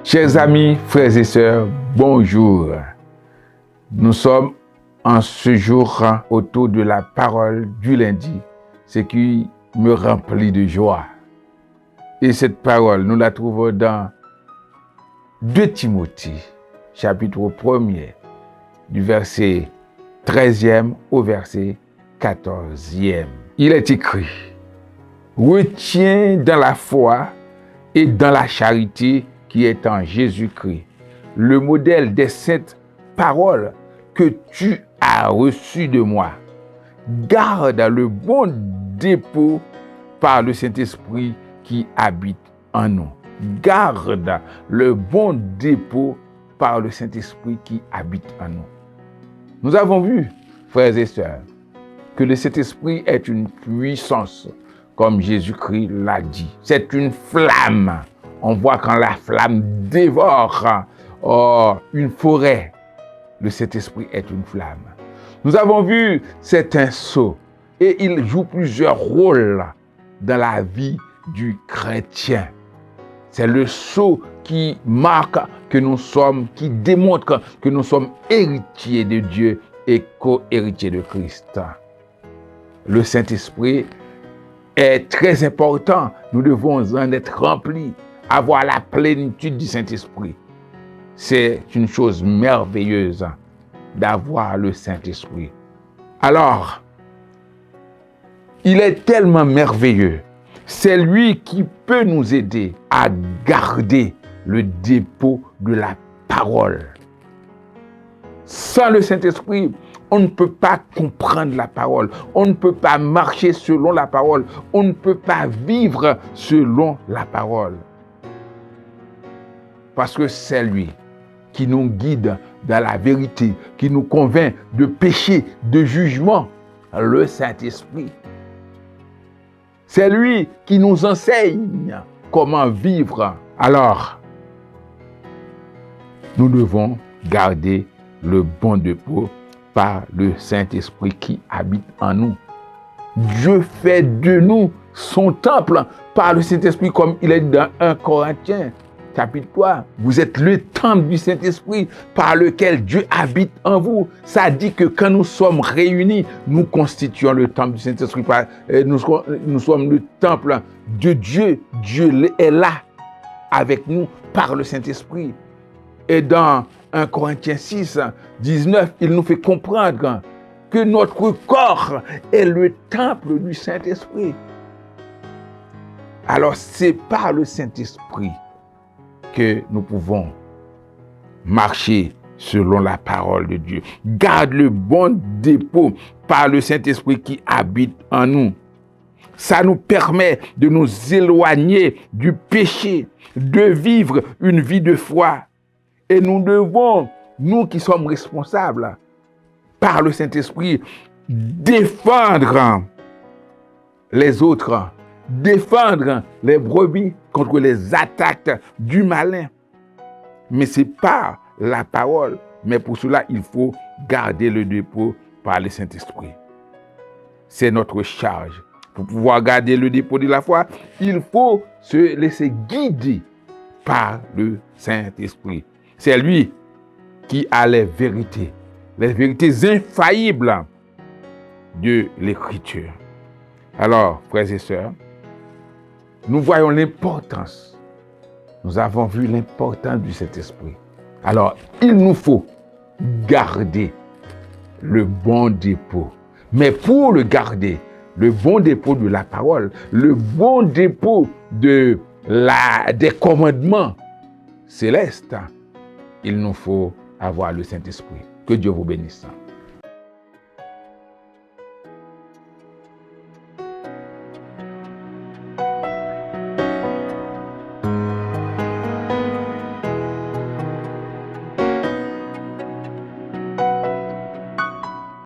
Chers amis, frères et sœurs, bonjour. Nous sommes en ce jour autour de la parole du lundi, ce qui me remplit de joie. Et cette parole, nous la trouvons dans 2 Timothée, chapitre 1er, du verset 13e au verset 14e. Il est écrit: retiens dans la foi et dans la charité qui est en Jésus-Christ le modèle des saintes paroles que tu as reçues de moi. Garde le bon dépôt par le Saint-Esprit qui habite en nous. Garde le bon dépôt par le Saint-Esprit qui habite en nous. Nous avons vu, frères et sœurs, que le Saint-Esprit est une puissance, comme Jésus-Christ l'a dit. C'est une flamme. On voit quand la flamme dévore une forêt, le Saint-Esprit est une flamme. Nous avons vu, c'est un sceau et il joue plusieurs rôles dans la vie du chrétien. C'est le sceau qui marque que nous sommes, qui démontre que nous sommes héritiers de Dieu et co-héritiers de Christ. Le Saint-Esprit est très important. Nous devons en être remplis, avoir la plénitude du Saint-Esprit. C'est une chose merveilleuse d'avoir le Saint-Esprit. Alors, il est tellement merveilleux. C'est lui qui peut nous aider à garder le dépôt de la parole. Sans le Saint-Esprit, on ne peut pas comprendre la parole. On ne peut pas marcher selon la parole. On ne peut pas vivre selon la parole. Parce que c'est lui qui nous guide dans la vérité, qui nous convainc de péché, de jugement, le Saint-Esprit. C'est lui qui nous enseigne comment vivre. Alors, nous devons garder le bon dépôt par le Saint-Esprit qui habite en nous. Dieu fait de nous son temple par le Saint-Esprit, comme il est dans 1 Corinthiens. Chapitre 3, vous êtes le temple du Saint-Esprit par lequel Dieu habite en vous. Ça dit que quand nous sommes réunis, nous constituons le temple du Saint-Esprit. Nous sommes le temple de Dieu. Dieu est là avec nous par le Saint-Esprit. Et dans 1 Corinthiens 6, 19, il nous fait comprendre que notre corps est le temple du Saint-Esprit. Alors c'est par le Saint-Esprit que nous pouvons marcher selon la parole de Dieu. Garde le bon dépôt par le Saint-Esprit qui habite en nous. Ça nous permet de nous éloigner du péché, de vivre une vie de foi. Et nous devons, nous qui sommes responsables par le Saint-Esprit, défendre les autres, défendre les brebis contre les attaques du malin. Mais c'est par la parole. Mais pour cela, il faut garder le dépôt par le Saint-Esprit. C'est notre charge. Pour pouvoir garder le dépôt de la foi, il faut se laisser guider par le Saint-Esprit. C'est lui qui a les vérités infaillibles de l'Écriture. Alors, frères et sœurs, nous voyons l'importance. Nous avons vu l'importance du Saint-Esprit. Alors, il nous faut garder le bon dépôt. Mais pour le garder, le bon dépôt de la parole, le bon dépôt des commandements célestes, il nous faut avoir le Saint-Esprit. Que Dieu vous bénisse.